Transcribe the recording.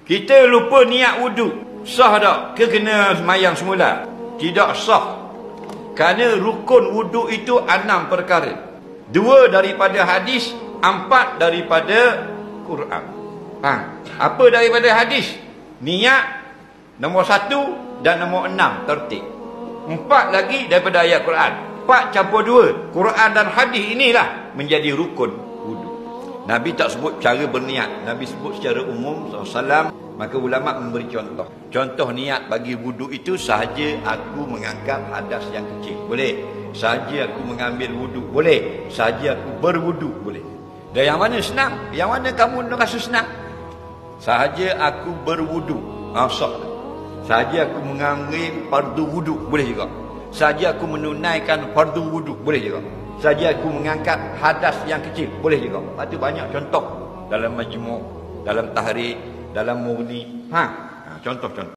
Kita lupa niat wuduk. Sah tak? Ke kena semayang semula? Tidak sah. Kerana rukun wuduk itu 6 perkara. 2 daripada hadis, 4 daripada Quran. Apa daripada hadis? Niat nombor 1 dan nombor 6 tertib. 4 lagi daripada ayat Quran. 4 campur 2. Quran dan hadis inilah menjadi rukun wuduk. Nabi tak sebut cara berniat. Nabi sebut secara umum SAW. Maka ulama memberi contoh. Contoh niat bagi wuduk itu sahaja aku mengangkat hadas yang kecil. Boleh. Sahaja aku mengambil wuduk. Boleh. Sahaja aku berwuduk. Boleh. Dan yang mana senang? Yang mana kamu rasa senang? Sahaja aku berwuduk. Sah. Sahaja aku mengambil fardu wuduk. Boleh juga. Sahaja aku menunaikan fardu wuduk. Boleh juga. Sahaja aku mengangkat hadas yang kecil. Boleh juga. Itu banyak contoh dalam majmuk, dalam tahrir, dalam murni. Contoh-contoh.